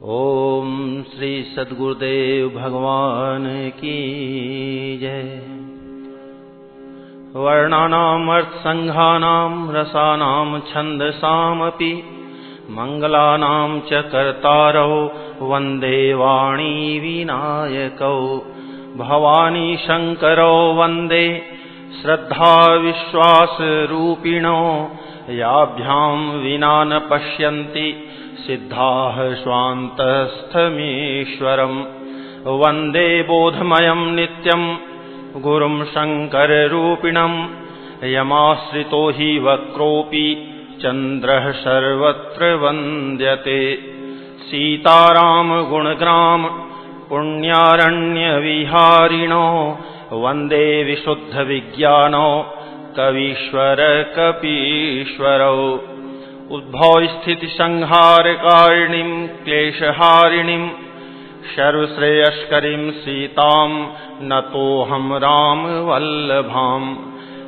ओम श्री सद्गुरुदेव भगवान की जय। वर्णानाम अर्थसंघानाम रसानाम छंदसामपि मंगलानाम च कर्तारौ वंदे वाणी विनायकौ। भवानी शंकरौ वंदे श्रद्धा विश्वास रूपिणो। याभ्यां विना न पश्यन्ति सिद्धाः स्वान्तस्थमीश्वरम्। वन्दे बोधमयं नित्यं गुरुं शङ्कररूपिणम्। यमाश्रितो हि वक्रोऽपि चन्द्रः सर्वत्र वन्द्यते। सीताराम गुणग्राम पुण्यारण्यविहारिणो। वन्दे विशुद्धविज्ञानो कवीश्वर कपीश्वरौ। उद्भव स्थिति संहारकारिणीं क्लेशहारिणीं सर्वश्रेयस्करीं सीतां नतोऽहं रामवल्लभाम्।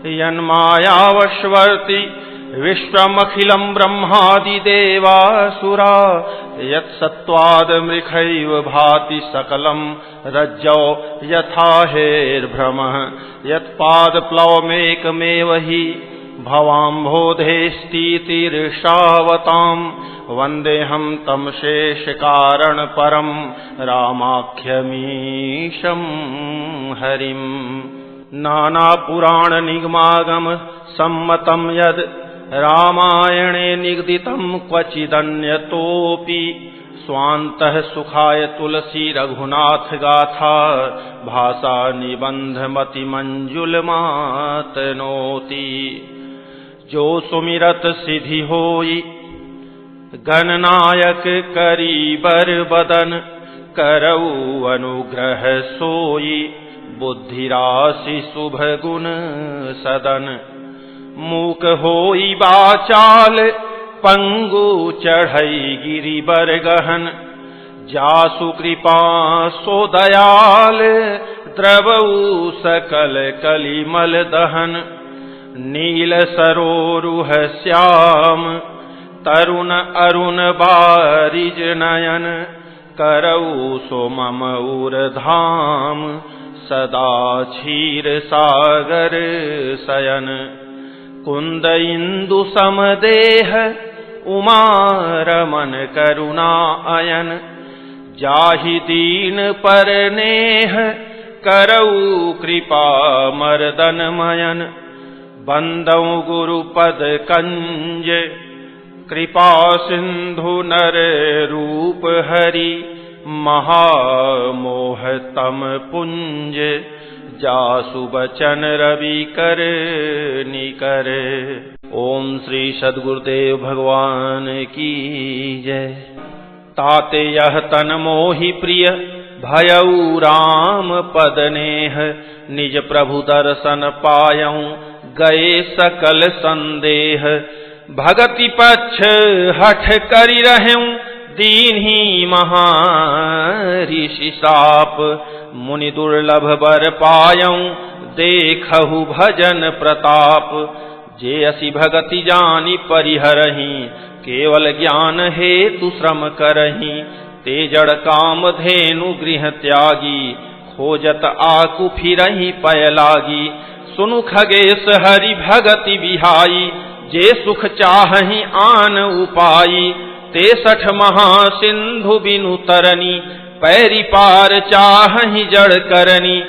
यन्मायावशवर्ति विश्वमखिलं ब्रह्मादिदेवासुरा। यत्सत्त्वादमृखैव भाति सकलं रज्जौ यथा हेर्भ्रमः। यत्पादप्लवमेकमेव हि भवाम्भोधेस्तीतिर्षावताम्। वन्देऽहं तं शेषकारणपरं रामाख्यमीशं हरिम्। नानापुराणनिगमागम सम्मतं यद् रामायणे निगदितं क्वचिदन्यतोऽपि। स्वान्तः सुखाय तुलसी रघुनाथ गाथा भाषा निबन्धमतिमञ्जुलमातनोति। जो सुमिरत सिद्धि होई गणनायक करीबर बदन। करऊ अनुग्रह सोई बुद्धिराशि शुभ गुण सदन। मूक होई बाचाल पंगु चढ़ई गिरिबर गहन। जासु कृपा सो दयाल द्रवऊ सकल कलिमल दहन। नील सरोरुह श्याम तरुण अरुण बारिज नयन। करऊ सो मम उरधाम सदा क्षीर सागर शयन। कुंद इंदु समदेह उमा रमन करुणा अयन। जाहि दीन पर नेह करऊ कृपा मर्दन मयन। बंदौ गुरुपद कंज कृपा सिंधु नर रूप हरि। महामोहतम पुंज जासु बचन रवि कर निकर। ओम श्री सद्गुरुदेव भगवान की जय। ताते यह तन मोहि प्रिय भयऊ राम पद नेह। निज प्रभु दर्शन पायऊं गए सकल संदेह। भगति पक्ष हठ करि रहें दीन्ही महर्षि साप। मुनि दुर्लभ बर पायऊं देखहु भजन प्रताप। जे असि भगति जानि परिहरहि केवल ज्ञान हेतु श्रम करहि। ते जड़ काम धेनु गृह त्यागी खोजत आकु फिरहि पय लागी। सुनु खगेश हरि भगति बिहाई जे सुख चाहहि आन उपाई। 63 महासिंधु बिनु तरनी पैरी पार चाहहि जड़ करनी।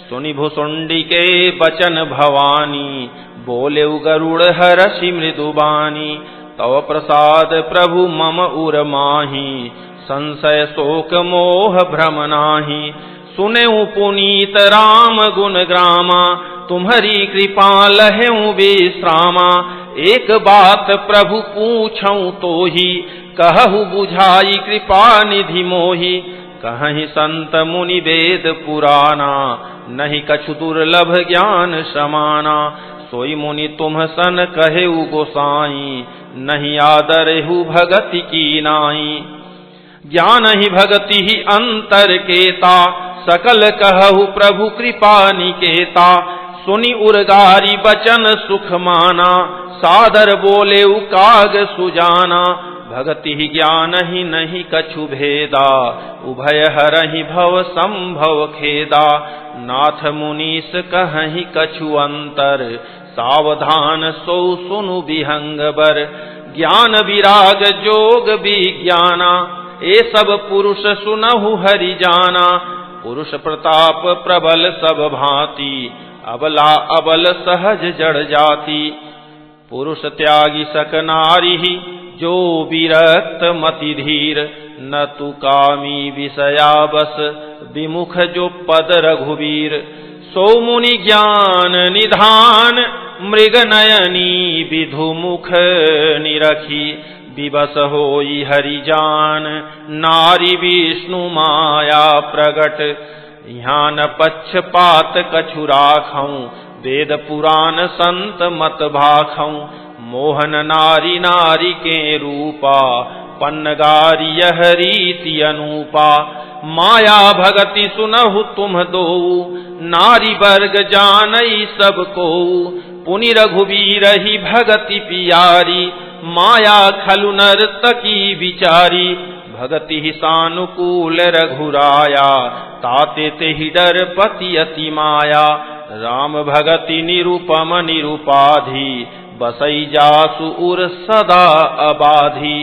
सुनि भुसुंडी के बचन भवानी बोले गरुड़ हरषि मृदुबानी। तव प्रसाद प्रभु मम उर माही संशय शोक मोह भ्रम नाही। सुनेऊ पुनीत राम गुण ग्रामा तुम्हारी कृपा लहेऊ विश्रामा। एक बात प्रभु पूछऊं तो ही कहु बुझाई कृपा निधि मोहि। कहीं संत मुनि वेद पुराना नहीं कछु दुर्लभ ज्ञान समाना। सोई मुनि तुम सन कहेउ गोसाई नहीं आदरेहु भगति की नाई। ज्ञान ही भगति ही अंतर केता सकल कहु प्रभु कृपा निकेता। सुनि उर्गारी बचन सुख माना सादर बोले काग सुजाना। भगति ही ज्ञान ही नहीं कछु भेदा, उभय हरहि भव संभव खेदा। नाथ मुनीस कहि कछु अंतर, सावधान सो सुनु विहंगबर। ज्ञान विराग जोग विज्ञाना, ए सब पुरुष सुनहु हरि जाना। पुरुष प्रताप प्रबल सब भांति, अबला अबल सहज जड़ जाति। पुरुष त्यागी सक नारी, जो विरक्त मति धीर। न तु कामी विषया बस, विमुख जो पद रघुवीर। सो मुनि ज्ञान निधान, मृग नयनी विधु मुख निरखी। विवश होई हरि जान, नारी विष्णु माया प्रगट। यहाँ न पक्षपात कछु राखऊं, वेद पुराण संत मत भाखऊं। मोहन नारी नारी के रूपा, पन्नगारी यह रीति अनूपा। माया भगति सुनहु तुम दो, नारी वर्ग जानई सब को। पुनि रघुवीर ही भगति पियारी, माया खलु नर तकी विचारी। भगति ही सानुकूल रघुराया, ताते ते ही डर पति अति माया। राम भगति निरूपम निरूपाधि, बसई जासु उर सदा अबाधि।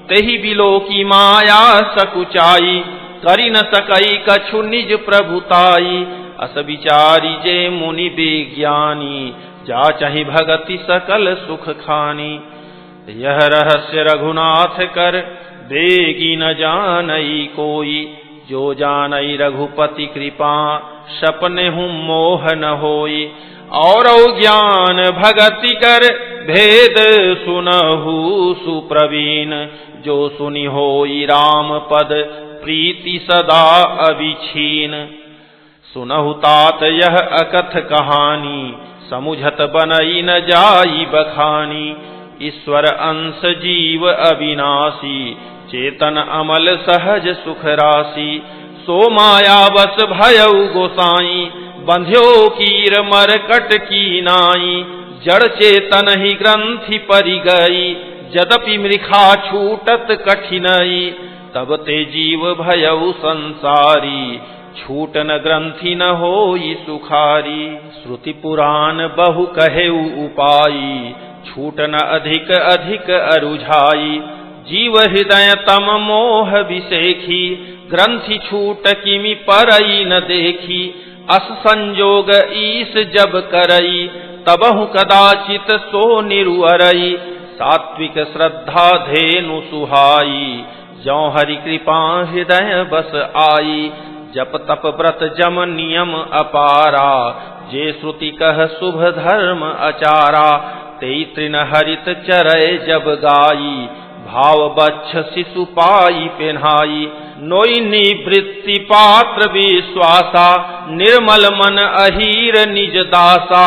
तेहि बिलो की माया सकुचाई, करि न सकई कछु निज प्रभुताई। अस विचारी जे मुनि विज्ञानी, जा चाहि भगति सकल सुख खानी। यह रहस्य रघुनाथ कर, देगी न जानई कोई। जो जानई रघुपति कृपा, सपने हूँ मोह न होई। और ज्ञान भगति कर, भेद सुनहु सुप्रवीण। जो सुनि होई राम पद, प्रीति सदा अविछीन। सुनहु तात यह अकथ कहानी, समुझत बनई न जाई बखानी। ईश्वर अंश जीव अविनाशी, चेतन अमल सहज सुख राशि। सो माया बस भयउ गोसाई, बंध्यो कीर मरकट की नाई। जड़ चेतन ही ग्रंथि परि गई, यद्यपि मृखा छूटत कठिनई। तब ते जीव भयउ संसारी, छूटन ग्रंथि न होई सुखारी। श्रुति पुराण बहु कहेउ उपाई, छूटन अधिक अधिक अरुझाई। जीव हृदय तम मोह विसेखी, ग्रंथि छूट किमि परई न देखी। अस संजोग ईस जब करई, तबहु कदाचित सो निरुअरई। सात्विक श्रद्धा धेनु सुहाई, जौ हरि कृपा हृदय बस आई। जप तप व्रत जम नियम अपारा, जे श्रुति कह शुभ धर्म अचारा। ते तृण हरित चरय जब गाई, भाव बच्छ शिशु पाई पेन्हाई। नोई निवृत्ति पात्र विश्वासा, निर्मल मन अहीर निज दासा।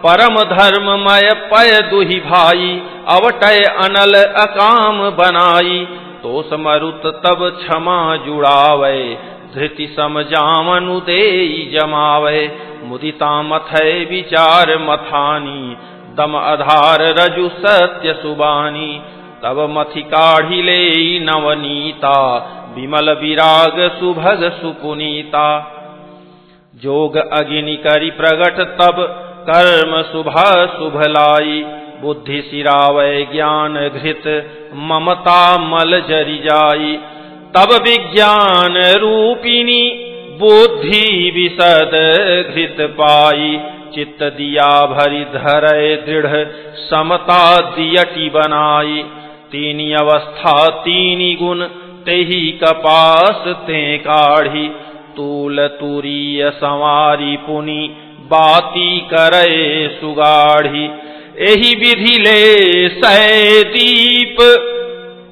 परम धर्ममय पय दुहि भाई, अवटय अनल अकाम बनाई। तो समरुत तब क्षमा जुड़ावे, धृति समजामनु देई जमावे। मुदिता मथय विचार मथानी, दम आधार रजु सत्य सुबानी। तब मथि काढ़ी ले नवनीता, विमल विराग सुभग सुपुनीता। जोग अग्नि करि प्रगट तब, कर्म शुभा शुभ लाई। बुद्धि सिरावै ज्ञान घृत, ममता मल जरि जाई। तब विज्ञान रूपिणी, बुद्धि विशद घृत पाई। चित्त दिया भरि धरय दृढ़, समता दियटी बनाई। तीनी अवस्था तीनी गुण, तेहि कपास ते काढ़ी। तूल तुरीय संवारी पुनि, बाती करे सुगाढ़ी। एहि विधि ले सै दीप,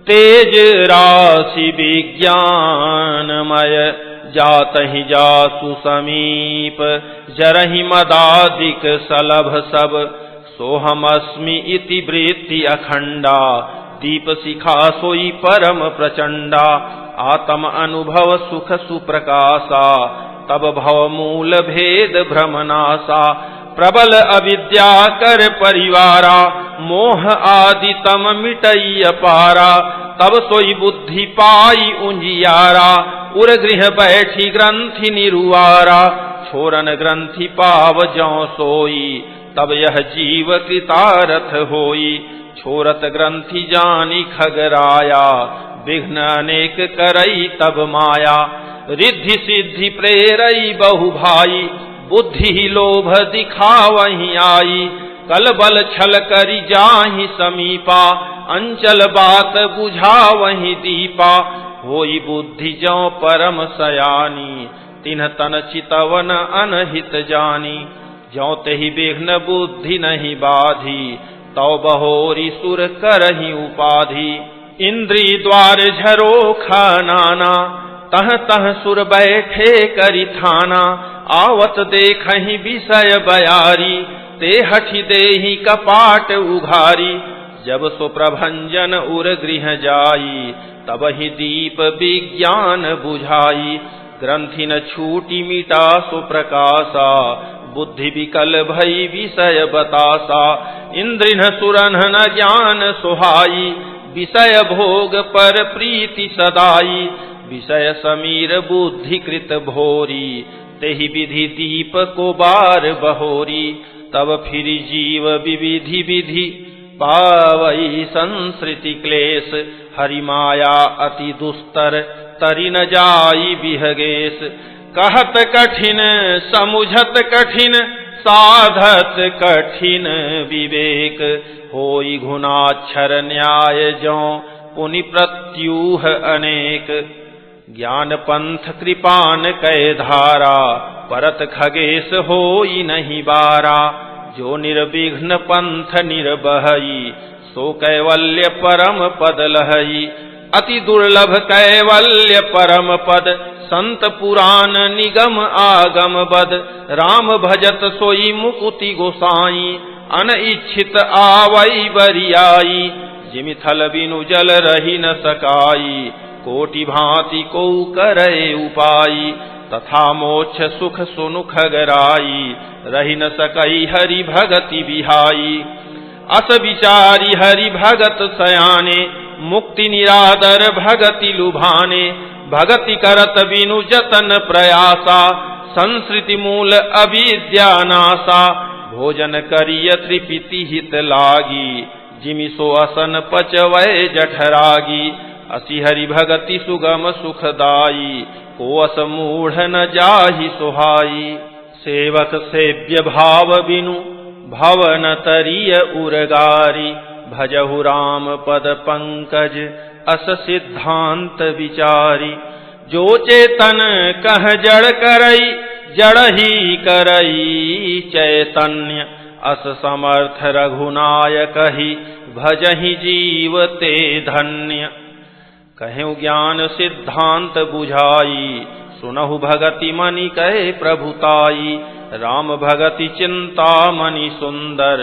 तेज राशि विज्ञानमय। जातहि जासु समीप, जरहि मदादिक सलभ सब। सोहमस्मि इति वृत्ति अखंडा, दीप शिखा सोई परम प्रचंडा। आत्म अनुभव सुख सुप्रकाशा, तब भव मूल भेद भ्रमनाशा। प्रबल अविद्या कर परिवारा, मोह आदि तम मिटई अपारा। तब सोई बुद्धि पाई उंजियारा, उर गृह बैठी ग्रंथि निरुआरा, छोरन ग्रंथि पाव ज्यों सोई, तब यह जीव कृतारथ होई। छोरत ग्रंथि जानी खगराया, विघ्न अनेक करई तब माया, रिद्धि सिद्धि प्रेरई बहु भाई, बुद्धि ही लोभ दिखावहीं आई, कल बल छल करी जाहि समीपा, अंचल बात बुझावहीं दीपा, होई बुद्धि ज्यों परम सयानी, तिन्ह तन चितवन अनहित जानी, ज्यों तेहि विघ्न बुद्धि नहीं बाधी, तौ बहोरी सुर करहि उपाधि। इंद्री द्वार झरोखा नाना, तह तह सुर बैठे करि थाना, आवत देखहि विषय बयारी, ते हठि देहि कपाट उघारी, जब सो प्रभंजन उर गृह जाई, तब ही दीप विज्ञान बुझाई, ग्रंथि न छूटी मिटा सो प्रकाशा, बुद्धि विकल भई विषय बतासा, इंद्रिन सुरन न ज्ञान सुहाई, विषय भोग पर प्रीति सदाई, विषय समीर बुद्धि कृत भोरी, तेहि विधि दीप को बार बहोरी, तब फिर जीव विविधि विधि पावई संसृति क्लेश, हरि माया अति दुस्तर तरि न जाई बिहगेश, कहत कठिन समुझत कठिन, साधत कठिन विवेक, होई घुनाक्षर न्याय ज्यों पुनि प्रत्यूह अनेक, ज्ञान पंथ कृपान कै धारा, परत खगेश होई नहीं बारा, जो निर्विघ्न पंथ निर्बहई, सो कैवल्य परम पद लहई, अति दुर्लभ कैवल्य परम पद, संत पुराण निगम आगम बद, राम भजत सोई मुकुति गोसाई, अनइच्छित आवई बरियाई, जिमिथल बिनु जल रही न सकाई, कोटि भांति को करे उपाई, तथा मोक्ष सुख सुनुख गराई, रही न सकई हरि भगति बिहाई, अस विचारी हरि भगत सयाने, मुक्ति निरादर भगति लुभाने, भगति करत बिनु जतन प्रयासा, संस्कृति मूल अविद्या नासा, भोजन करिय त्रिपिति हित लागी, जिमि सो असन पचवै जठरागी, असि हरि भगति सुगम सुखदाई, को अस मूढ़ न जाहि सुहाई, सेवक सेव्य भाव बिनु भवन तरिय उरगारी, भजहु राम पद पंकज अस सिद्धांत विचारी, जो चेतन कह जड़ करई, जड़ ही करई चैतन्य, अस समर्थ रघुनायक ही, भजहि जीव ते धन्य, कहु ज्ञान सिद्धांत बुझाई, सुनहु भगति मनि कहे प्रभुताई, राम भगति चिंता मनि सुंदर,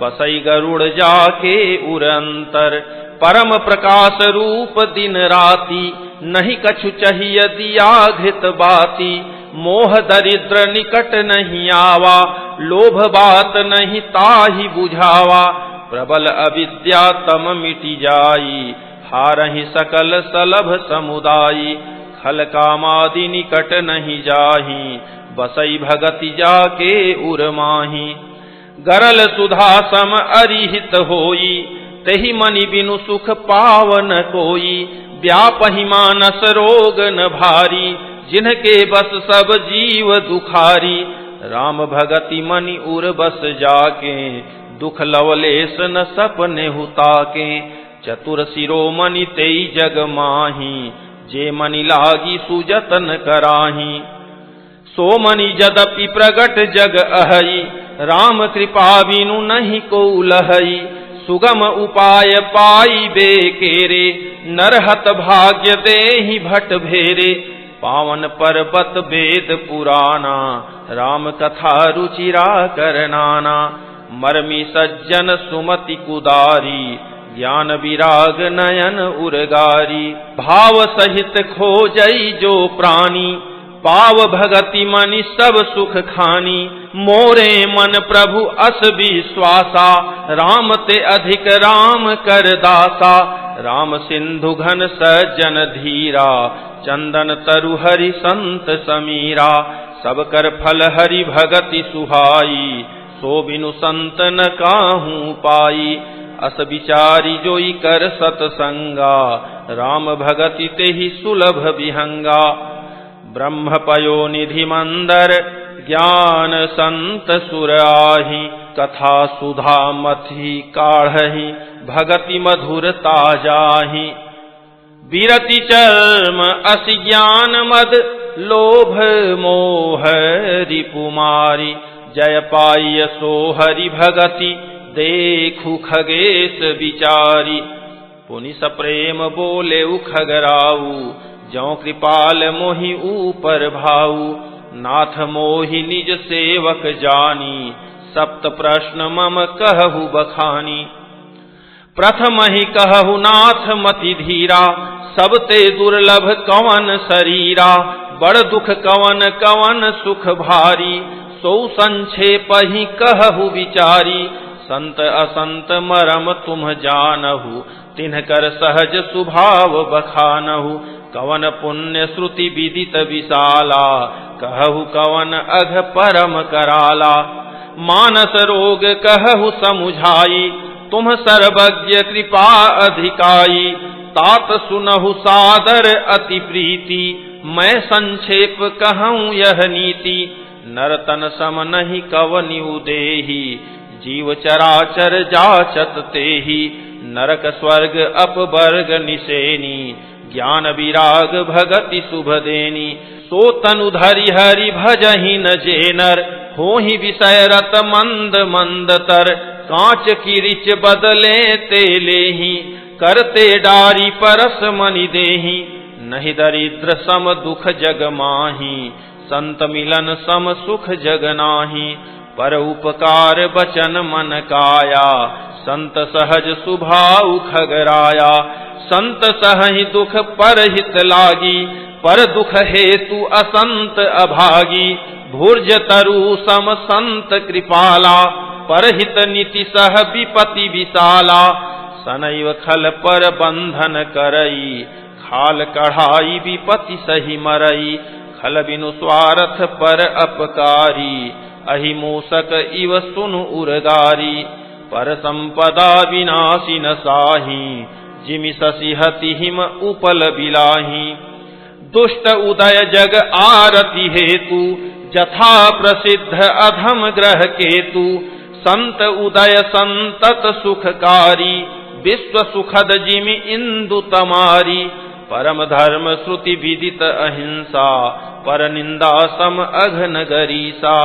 बसई गरुड़ जाके उरंतर, परम प्रकाश रूप दिन राति, नहीं कछु चाहिए दिया घृत बाती, मोह दरिद्र निकट नहीं आवा, लोभ बात नहीं ताहि बुझावा, प्रबल अविद्या तम मिटि जाई, हारहि सकल सलभ समुदायी, खल कामादि निकट नहीं जाहि, बसई भगति जाके उरमाही, गरल सुधा सम अरिहित होई, तेहि मनि बिनु सुख पावन कोई, व्यापहि मानस रोग न भारी, जिनके बस सब जीव दुखारी, राम भगति मनि उर बस जाके, दुख लवलेस न सपने हुताके, चतुर शिरोमणि तेई जग माही, जे मनि लागी सुजतन कराही, सो मनि जदपि प्रगट जग अहई, राम कृपा बिनु नहीं को लहई, सुगम उपाय पाई बेकेरे, नरहत भाग्य देहि भट भेरे, पावन पर्वत वेद पुराना, राम कथा रुचिरा करनाना, मर्मी सज्जन सुमति कुदारी, ज्ञान विराग नयन उरगारी, भाव सहित खोजई जो प्राणी, पाव भगति मनि सब सुख खानी, मोरे मन प्रभु अस विश्वासा, राम ते अधिक राम कर दासा, राम सिंधु घन सज्जन धीरा, चंदन तरु हरि संत समीरा। सब कर फल हरि भगति सुहाई, सो बिनु संत न काहू पाई। अस विचारी जोई कर सतसंगा, राम भगति तेहि सुलभ विहंगा। ब्रह्म पयो निधि मंदर, ज्ञान संत सुर आहि। कथा सुधा मथि काढ़हि, भगति मधुरता जाहि। विरति चर्म असि ज्ञान मद, लोभ मोह रिपुमारी। जय पाई सो हरि भगति, देखु खगेश विचारी। पुनि सप्रेम बोले खगराऊ, जौ कृपाल मोहि ऊपर भाऊ। नाथ मोहि निज सेवक जानी, सप्त प्रश्न मम कहु बखानी। प्रथम ही कहु नाथ मति धीरा, सबते दुर्लभ कवन शरीरा। बड़ दुख कवन कवन सुख भारी, सो संक्षेप ही कहु विचारी। संत असंत मरम तुम जानहु, तिन्हकर सहज स्वभाव बखानहु। कवन पुण्य श्रुति विदित विशाला, कहु कवन अघ परम कराला। मानस रोग कहु समुझाई, तुम सर्वज्ञ कृपा अधिकाई। तात सुनहु सादर अति प्रीति, मैं संक्षेप कहूँ यह नीति। नरतन सम नहीं कवनि उदेहि, जीव चराचर जाचत तेहि। नरक स्वर्ग अपवर्ग निसेनी, ज्ञान विराग भगति शुभ देनी। सो तनु धरि हरि भजहि न जेनर, होहि विषय रत मंद मंद तर। कांच किरिच बदले ते लेहि, करते डारी परस मनि देहि। नहीं दरिद्र सम दुख जग माही, संत मिलन सम सुख जग नाही। पर उपकार बचन मन काया, संत सहज सुभाउ खगराया। संत सहहि दुख पर हित लागी, पर दुख हेतु असंत अभागी। भुर्ज तरु सम संत कृपाला, पर हित नीति सह विपति विशाला। सनैव खल पर बंधन करई, खाल कढ़ाई विपति सही मरई। खल बिनु स्वार्थ पर अपकारी, अहि मूसक इव सुनु उरगारी। पर संपदा विनाशी न साही, जिमि शशि हति हिम उपल बिलाही। दुष्ट उदय जग आरति हेतु, जथा प्रसिद्ध अधम ग्रह केतु। संत उदय संतत सुखकारी, विश्व सुखद जिमि इंदु तमारी। परम धर्म श्रुति विदित अहिंसा, पर निंदा सम अघन गरीसा।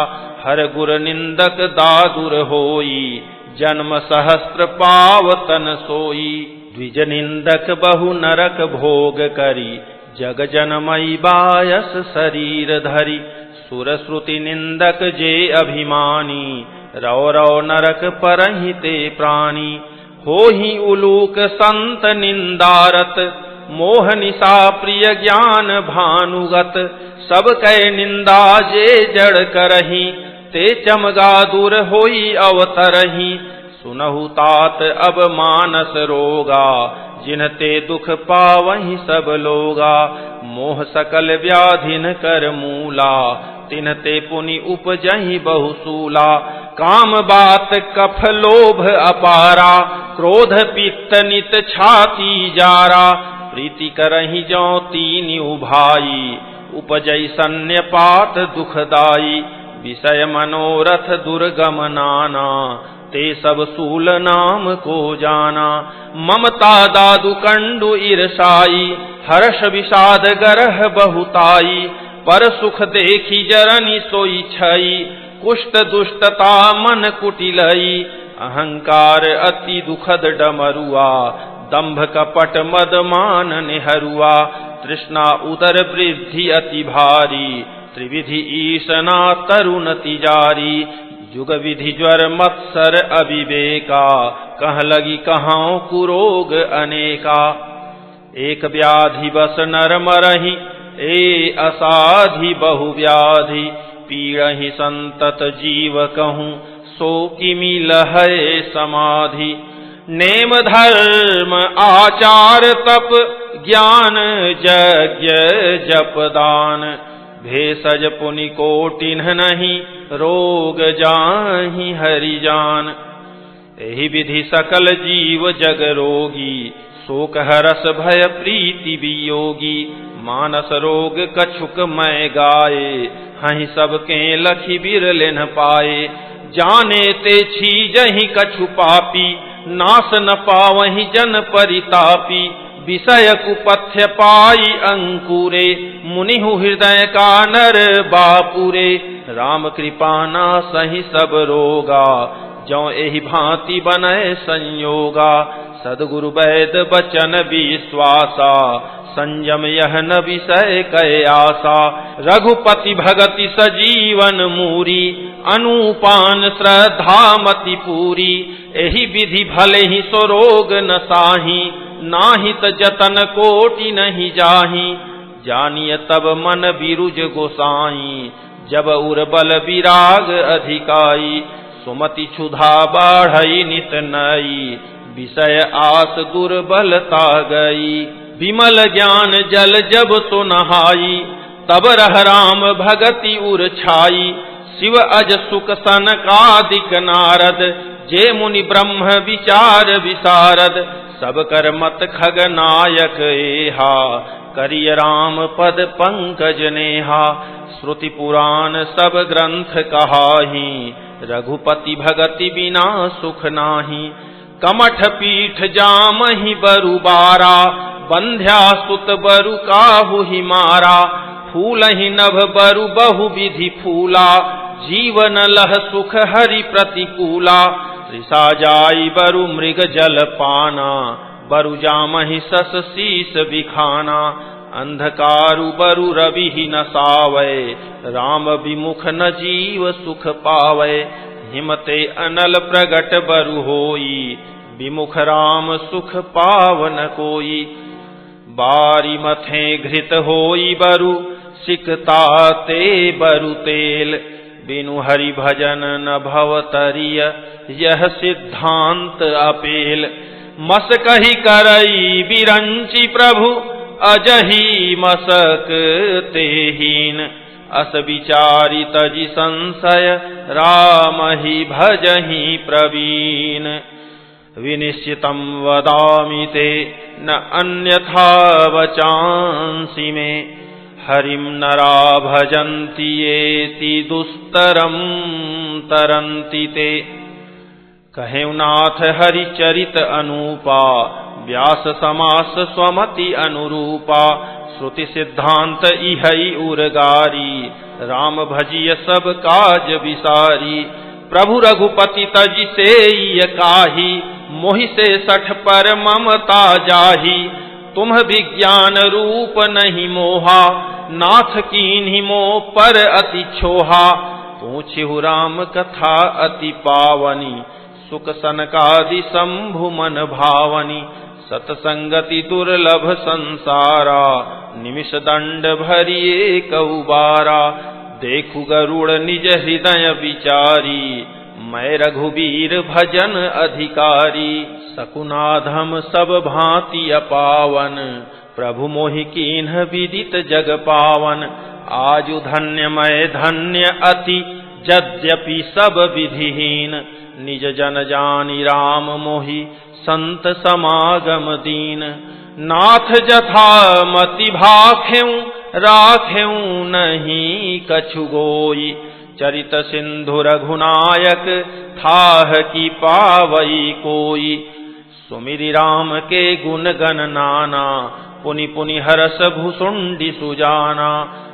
हर गुर निंदक दादुर होई, जन्म सहस्त्र पावतन सोई। द्विज निंदक बहु नरक भोग करी, जग जनमई बायस शरीर धरी। सुर श्रुति निंदक जे अभिमानी, रौ रौ नरक परहि ते प्राणी। होहि उलूक संत निंदारत, मोह निशा प्रिय ज्ञान भानुगत। सब कै निंदा जे जड़ करही, ते चमगा दूर होई अवतरही। सुनहु तात अब मानस रोगा, जिनते दुख पावहि सब लोगा। मोह सकल व्याधिन कर मूला, तिनते पुनि उपजहि बहुसूला। काम बात कफ लोभ अपारा, क्रोध पित्त नित छाती जारा। प्रीति करहि जौ तीनि उभाई, उपजै सन्यपात दुखदाई। विषय मनोरथ दुर्गम नाना, ते सब सूल नाम को जाना। ममता दादु कंडु ईर्षाई, हर्ष विषाद गरह बहुताई। पर सुख देखी जरनि सोई छई, कुष्ठ दुष्टता मन कुटिलई। अहंकार अति दुखद डमरुआ, दंभ कपट मद मान निहरुआ। तृष्णा उदर वृद्धि अति भारी, त्रिविधि ईशना तरुण तिजारी। जुग विधि ज्वर मत्सर अविवेका, कह लगी कहाँ कुरोग अनेका। एक व्याधि बस नर मरहि, ए असाधि बहु व्याधि। पीड़हि संतत जीव कहूँ, सो किमि लहै समाधि। नेम धर्म आचार तप ज्ञान यज्ञ जप दान, भेषज पुनि कोटिन्ह नहीं रोग जाहि हरि जान। एहि विधि सकल जीव जग रोगी, शोक हरस भय प्रीति वियोगी। मानस रोग कछुक मैं गाये, हहि सबके लखि बिरले न पाए। जाने ते छीजहि कछु पापी, नाश न पावहि जन परितापी। विषय कुपथ्य पाई अंकुरे, मुनिहु हृदय का नर बापुरे। राम कृपा नासहि सब रोगा, जौ एहि भांति बनय संयोगा। सद्गुरु वैद बचन विश्वासा, संयम यह न विषय कै आशा। रघुपति भगति सजीवन मूरी, अनुपान श्रद्धा मति पूरी। एहि विधि भले ही सो रोग न साही, नाहित जतन कोटि नहीं जाही। जानिय तब मन बिरुज गोसाई, जब उर बल विराग अधिकाई। सुमति क्षुधा बाढ़ई नित नई, विषय आस दुर्बलता गई। विमल ज्ञान जल जब तो नहाई, तब रह राम भगति उर छाई। शिव अज सुख सनकादिक नारद, जे मुनि ब्रह्म विचार विसारद। सब कर मत खगनायक एहा, करिय राम पद पंकज नेहा। श्रुति पुराण सब ग्रंथ कहाही, रघुपति भगति बिना सुख नाही। कमठ पीठ जामहि बरु बारा, बंध्या सुत बरु काहु ही मारा। फूलहि नभ बरु बहु विधि फूला, जीवन लह सुख हरि प्रतिकूला। ऋषा जाई बरु मृग जल पाना, बरु जामहि सस शीस बिखाना। अंधकारु बरु रवि न सावै, राम विमुख न जीव सुख पावै। हिमते अनल प्रगट बरु होई, विमुख राम सुख पावन कोई। बारी मथे घृत होई बरु, सिकता ते बरु तेल। बिनु हरि भजन न भव तरिय, यह सिद्धांत अपेल। मस कही करई बिरंची प्रभु, अजही मसक तेहीन। अस विचारी तजि संशय, राम ही भजहि प्रवीण। विनिश्चितं वदामि ते, न अन्यथा वचांसि मे। हरिं नरा भजन्ति येति, दुस्तरं तरन्ति ते। कहेउ नाथ हरिचरित अनूपा, व्यास समास स्वमति अनुरूपा। श्रुति सिद्धांत इहै उरगारी, राम भजिय सब काज विसारी। प्रभु रघुपति तजि सेई काही, मोहि से सठ पर ममता जाही। तुम विज्ञान रूप नहीं मोहा, नाथ कीन्हि मोह पर अति छोहा। पूछिहु राम कथा अति पावनी, सुख सनकादि शंभु मन भावनी। सतसंगति दुर्लभ संसारा, निमिष दंड भरिए कौबारा। देखु गरुड़ निज हृदय विचारी, मैं रघुबीर भजन अधिकारी। सकुनाधम सब भांति अपावन, प्रभु मोहि कीन्ह विदित जग पावन। आजु धन्य मैं धन्य अति, यद्यपि सब विधिहीन। निज जन जानि राम मोहि, संत समागम दीन। नाथ जथा मति भाखेउ, राखेउ नहीं कछु गोई। चरित सिंधु रघुनायक, थाह की पावई कोई। सुमिरि राम के गुण गण नाना, पुनि पुनि हरस भुसुंडी सुजाना।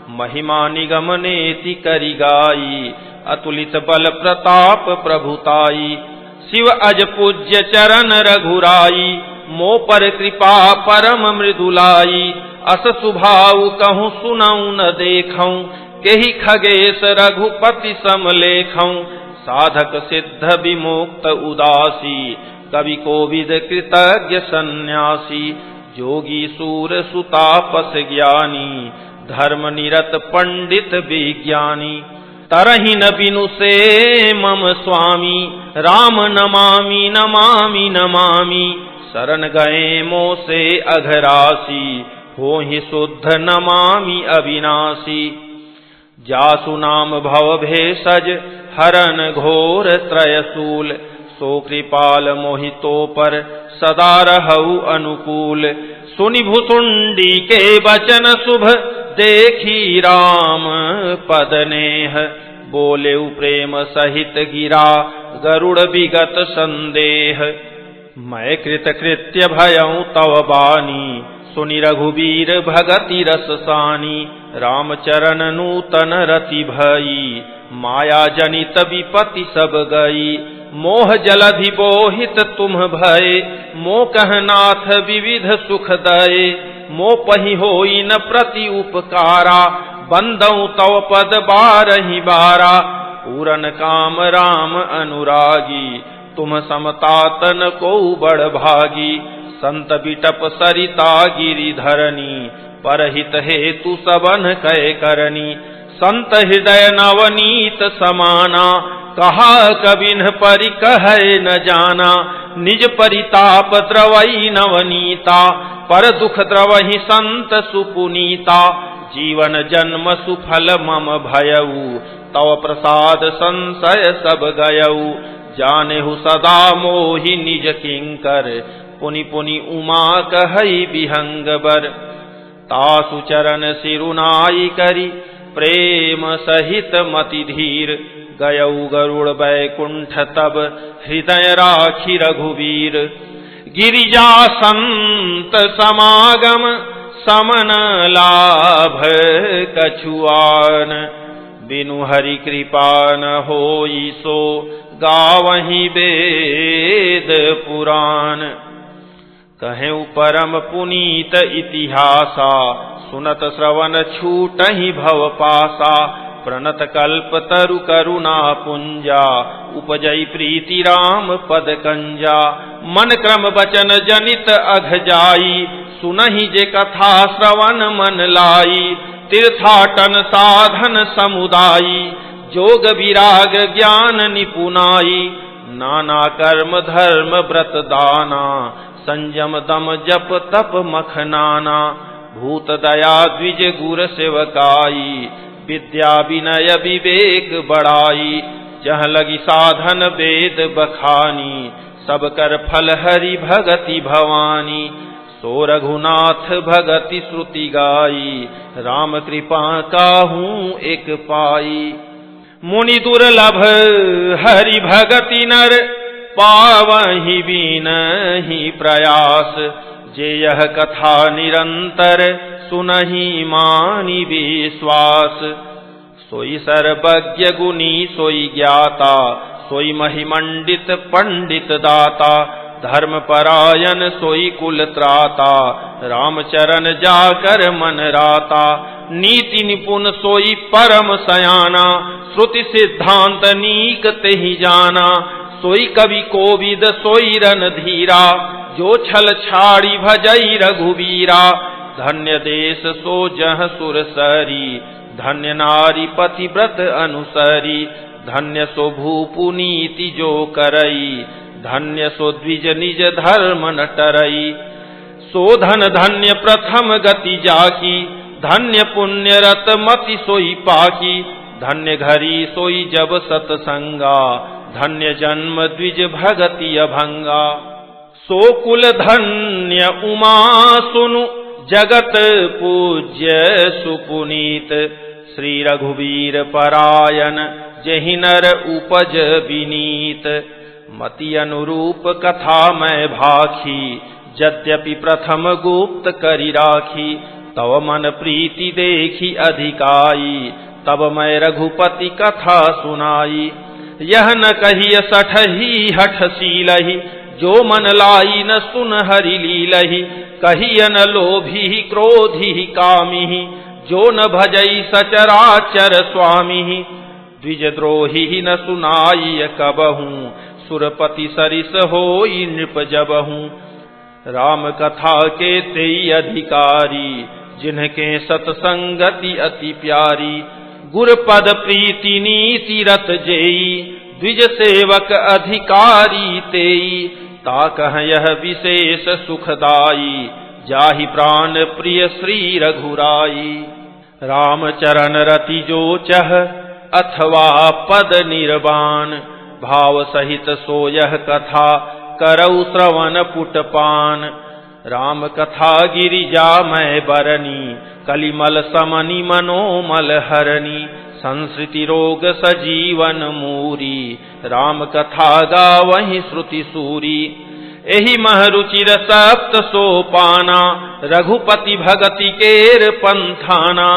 महिमा निगम नेति करि गाई, अतुलित बल प्रताप प्रभुताई। शिव अज पूज्य चरण रघुराई, मो पर कृपा परम मृदुलाई। अस सुभाउ कहूँ सुनऊ न देखऊँ, केहि खगेश रघुपति समलेखऊँ। साधक सिद्ध विमुक्त उदासी, कवि कोविद कृतज्ञ सन्यासी। जोगी सूर सुतापस ज्ञानी, धर्म निरत पंडित विज्ञानी। तरहि न बिनु से मम स्वामी, राम नमामि नमामि नमामि। शरण गए मोसे अघरासी, होहि शुद्ध नमामि अविनाशी। जासु नाम भव भेषज, हरन घोर त्रयशूल। सो कृपाल मोहितो पर, सदा रहु अनुकूल। सुनि भुसुंडी के वचन शुभ, देखी राम पद नेह। बोले प्रेम सहित गिरा, गरुड़ विगत संदेह। मैं कृत कृत्य भयऊ तव बानी, सुनि रघुबीर भगति रस सानी। रामचरण नूतन रति भई, माया जनित विपति सब गई। मोह जलधि बोहित तुम भय, मोकह नाथ विविध सुख दये। मो पहि होई न प्रति उपकारा, बंदऊ तव पद बारहि बारा। पूरन काम राम अनुरागी, तुम समतातन को बड़ भागी। संत बिटप सरिता गिरिधरनी, परहित हेतु सबन कै करनी। संत हृदय नवनीत समाना, कहा कबिन परि कहे न जाना। निज परिताप द्रवई नवनीता, पर दुख द्रवहि संत सुपुनीता। जीवन जन्म सुफल मम भयऊ, तव प्रसाद संशय सब गयऊ। जानेहु सदा मोहि निज किंकर, पुनि पुनि उमा कहई विहंग बर। तासु चरण सिरुनाई करी, प्रेम सहित मति धीर। गयऊ गरुड़ बैकुंठ तब, हृदय राखी रघुवीर। गिरिजा संत समागम, समन लाभ कछुआन। बिनु हरि कृपा न होई सो, गावहि वेद पुराण। कहेउ परम पुनीत इतिहासा, सुनत श्रवण छूटहि भव पासा। प्रणत कल्प तरु करुणा पुंजा, उपजई प्रीति राम पद कंजा। मन क्रम वचन जनित अघ जाई, सुनहि जे कथा श्रवण मन लाई। तीर्थाटन साधन समुदायी, जोग विराग ज्ञान निपुनाई। नाना कर्म धर्म व्रत दाना, संयम दम जप तप मखनाना। भूत दया द्विज गुर सेवकाई, विद्या विनय विवेक बड़ाई। जह लगी साधन वेद बखानी, सब कर फल हरि भगति भवानी। सो रघुनाथ भगति श्रुति गाई, राम कृपा काहू एक पाई। मुनि दुर्लभ हरि भगति नर, पावहि बिनहि प्रयास। जे यह कथा निरंतर, सुनहि मानि विश्वास। सोई सर्वज्ञ गुणी सोई ज्ञाता, सोई महिमंडित पंडित दाता। धर्म परायण सोई कुल त्राता, रामचरण जाकर मन राता। नीति निपुण सोई परम सयाना, श्रुति सिद्धांत नीक तेहि जाना। सोई कवि कोविद सोई रणधीरा, जो छल छाड़ी भजई रघुवीरा। धन्य देश सो जह सुरसरी, धन्य नारी पतिव्रत अनुसरी। धन्य सो भूपु नीति जो करई, धन्य सो द्विज निज धर्म न टरई। सो धन धन्य प्रथम गति जाकी, धन्य पुण्य रत मति सोई पाकी। धन्य घरी सोई जब सतसंगा, धन्य जन्म द्विज भगति अभंगा। सो कुल धन्य उमा सुनु, जगत पूज्य सुपुनीत। श्री रघुवीर परायण, जेहि नर उपज विनीत। मति अनुरूप कथा मैं भाखी, यद्यपि प्रथम गुप्त करि राखी। तव मन प्रीति देखी अधिकाई, तब मैं रघुपति कथा सुनाई। यह न कहिय सठही हठ सीलहि, जो मन लाई न सुन हरि लीलहि। कहिय न लोभी क्रोधी कामिहि, जो न भजई सचराचर स्वामिहि। द्विजद्रोही न सुनाई कबहू, सुरपति सरिस होई नृप जबहू। राम कथा के तेई अधिकारी, जिनके सतसंगति अति प्यारी। गुरपद प्रीति नीति रत जेई, द्विज सेवक अधिकारी तेई, ताकह यह विशेष सुखदाई, जाहि प्राण प्रिय श्री रघुराई। राम चरण रति जो चह, अथवा पद निर्वाण, भाव सहित सो यह कथा, करऊ श्रवण पुटपान। राम कथा गिरिजा मैं बरनी, कलिमल समनि मनोमल हरनी, संस्कृति रोग सजीवन मूरी, राम कथा गावहि श्रुति सूरी। एहि महरुचिर सप्त सोपाना, रघुपति भगति केर पंथाना,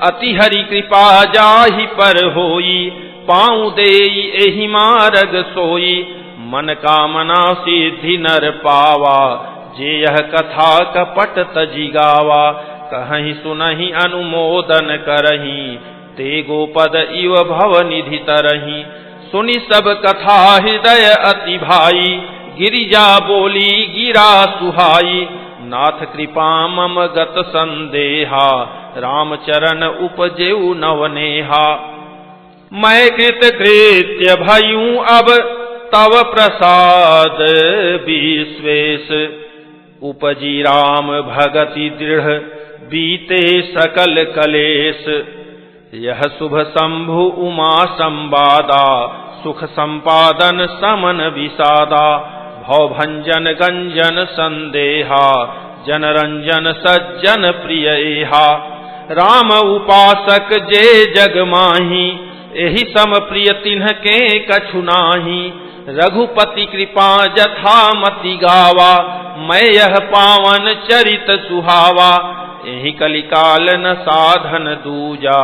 अति हरि कृपा जाहि पर होई, पाँव देई एहि मार्ग सोई, मन कामना सिद्धि नर पावा, जे यह कथा कपट तजि गावा। कहीं सुनहि अनुमोदन करही, ते गोपद इव भव निधि तरही। सुनि सब कथा हृदय अति भाई, गिरिजा बोली गिरा सुहाई। नाथ कृपा मम गत संदेहा, रामचरण उपजेऊ नवनेहा। मैं कृत कृत्य भयूं अब, तव प्रसाद विश्वेश। उपजी राम भगति दृढ़, बीते सकल कलेश। यह शुभ शंभु उमा संवादा, सुख संपादन समन विषादा। भवभंजन गंजन संदेहा, जनरंजन सज्जन प्रिय एहा। राम उपासक जे जग माही, एहि सम प्रिय तिन्ह के कछु नाही। रघुपति कृपा जथा मति गावा, मैं यह पावन चरित सुहावा। एहि कलिकाल न साधन दूजा,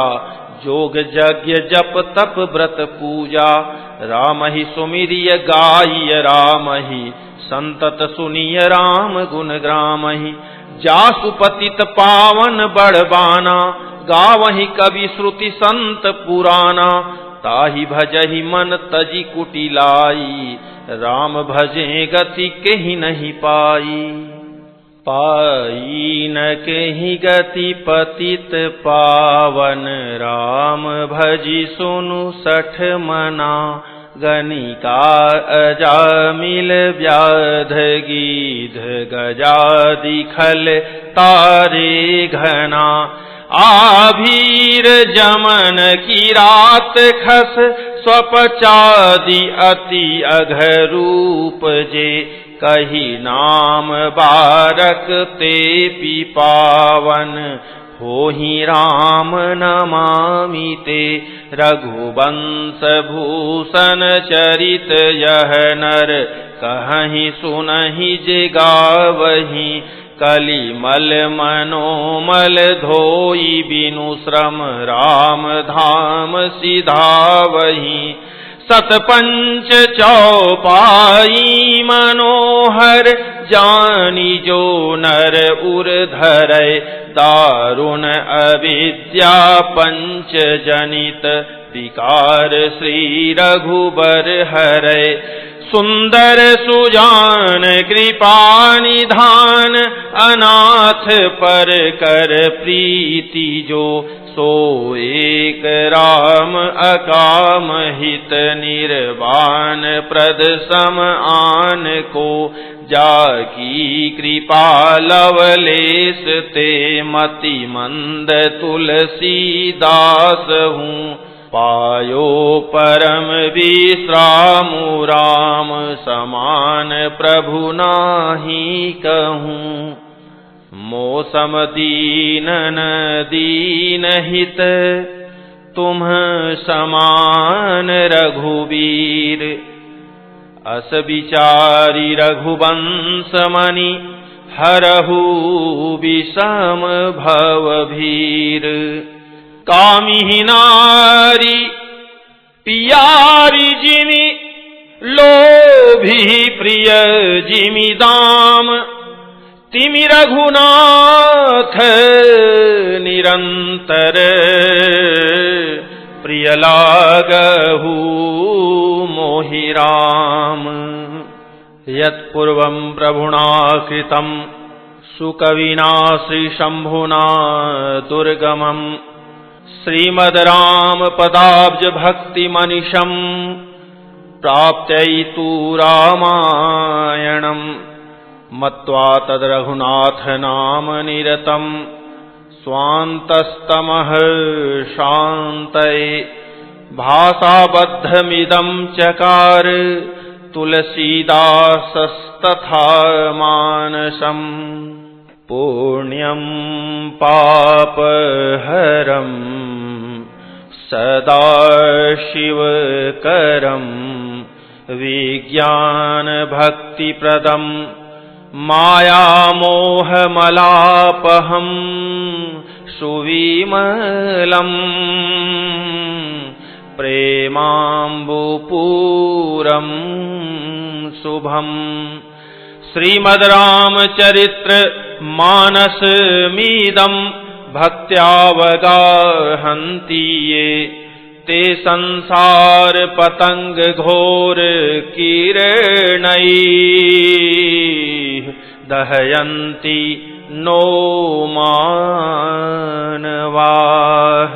जोग यज्ञ जप तप व्रत पूजा। राम ही सुमिरिय गाय रामहि, संतत सुनिय राम गुण ग्रामहि। जासु पतित पावन बड़बाना, गावहि कवि श्रुति संत पुराना। ताहि भजहि मन तजि कुटिलाई, राम भजे गति केहि नहीं पाई। पाई न केहि गति पतित पावन, राम भजि सुनु सठ मना। गणिका अजामिल व्याध गीध, गजादि खल तारे घना। आभीर जमन की रात खस, स्वपचादि अति अघरूप जे। कही नाम बारक ते पिपावन, होहि राम नमामि ते। रघुवंश भूषण चरित यह नर, कहहि सुनहि जे गावहि। कलिमल मनोमल धोई, बिनु श्रम राम धाम सिधावहि। सतपंच चौपाई मनोहर, जानी जो नर उर धरै। दारुण अविद्या पंच जनित, विकार श्री रघुबर हरै। सुंदर सुजान कृपा निधान, अनाथ पर कर प्रीति जो। सो एक राम अकाम हित, निर्वाण प्रद सम आन को। जाकी कृपा लवलेश ते, मति मंद तुलसीदास हूँ। पायो परम विश्रामु, राम समान प्रभु नाहि कहूँ। मोसम दीनन दीन हित, तुम समान रघुवीर। अस विचारी रघुवंश मनि, हरहु विषम भव भीर। कामिहि नारी पियारी जिमि, लोभी प्रिय जिमि दाम। तिमि रघुनाथ निरंतर, प्रिय लागहु मोहि राम। यत्पूर्वं प्रभुना कृतं, सुकविना श्रीशंभुना दुर्गमम्। श्रीमद् राम पदाब्ज भक्ति मनिषं प्राप्त्यैतु रामायणं मत्वा तद् रघुनाथ नाम निरतं स्वान्तस्तमः शान्तये भाषाबद्धमिदं चकार तुलसीदासस्तथा मानसम् पुण्यं पापहरं सदा शिवकरं विज्ञानभक्तिप्रदं मायामोहमलापहं सुविमलम् प्रेमाम्बुपूरं शुभम् श्रीमद् रामचरित्र मानसमिदं भक्त्यावगाहन्ति ये ते संसार पतंग घोर किरणैः दहयन्ति नो मानवाः।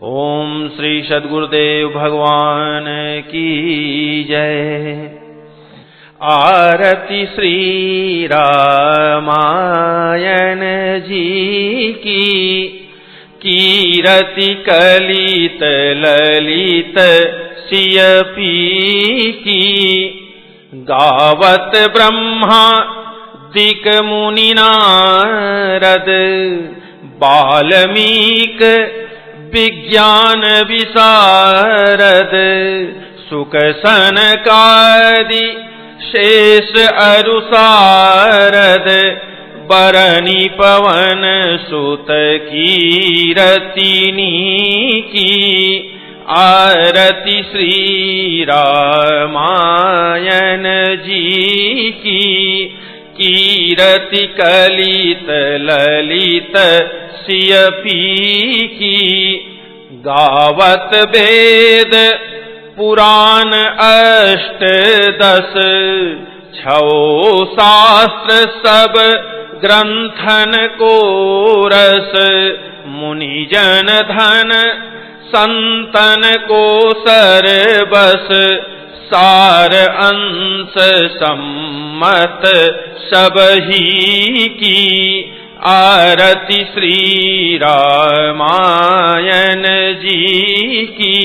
ओम श्री सद्गुरुदेव भगवान की जय। आरती श्री रामायण जी की, कीरति कलित ललित सिय पी की। गावत ब्रह्मा दिक मुनि नारद, बाल्मीक विज्ञान विशारद। सुक सनकादि शेष अरु सारद, बरनी पवन सुत कीरतिनी की। आरती श्री रामायण जी की, कीरति कलित ललित सिय पी की। गावत वेद पुराण अष्टदश, छौ शास्त्र सब ग्रंथन को रस। मुनिजन धन संतन को सरबस, सार अंश सम्मत सब ही की। आरती श्री रामायण जी की,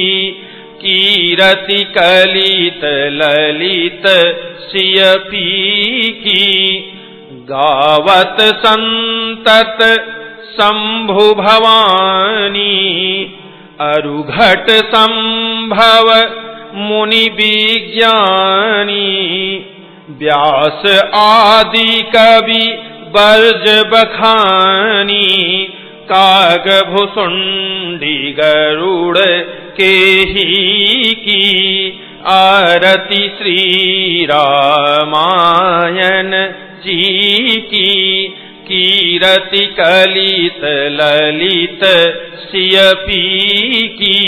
कीरति कलित ललित सिय पी की। गावत संतत शंभु भवानी, अरुघट संभव मुनि विज्ञानी। व्यास आदि कवि बर्ज बखानी, काग भुसुंडी गरुड़ के ही की। आरती श्री रामायण जी की, कीरति कलित ललित सिय पी की।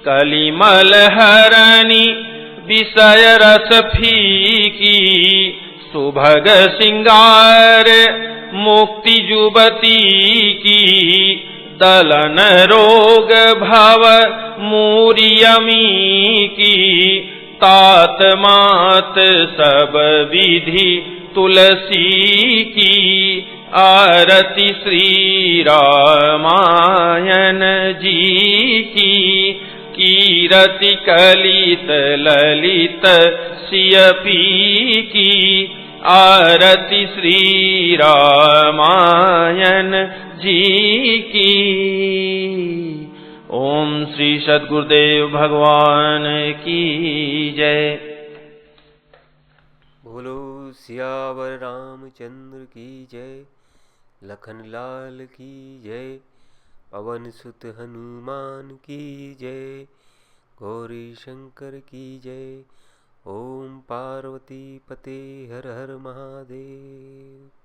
कलिमल हरणी विषय रस फीकी, सुभग सिंगार मुक्ति जुबती की। दलन रोग भव मूरियमी की, तात मात सब विधि तुलसी की। आरती श्री रामायण जी की, कीरति कलित ललित सिय पी की। आरती श्री रामायण जी की। ओम श्री सद्गुरुदेव भगवान की जय। बोलो सियावर रामचंद्र की जय, लखन लाल की जय, पवन सुत हनुमान की जय, गौरी शंकर की जय। ओम पार्वती पते हर हर महादेव।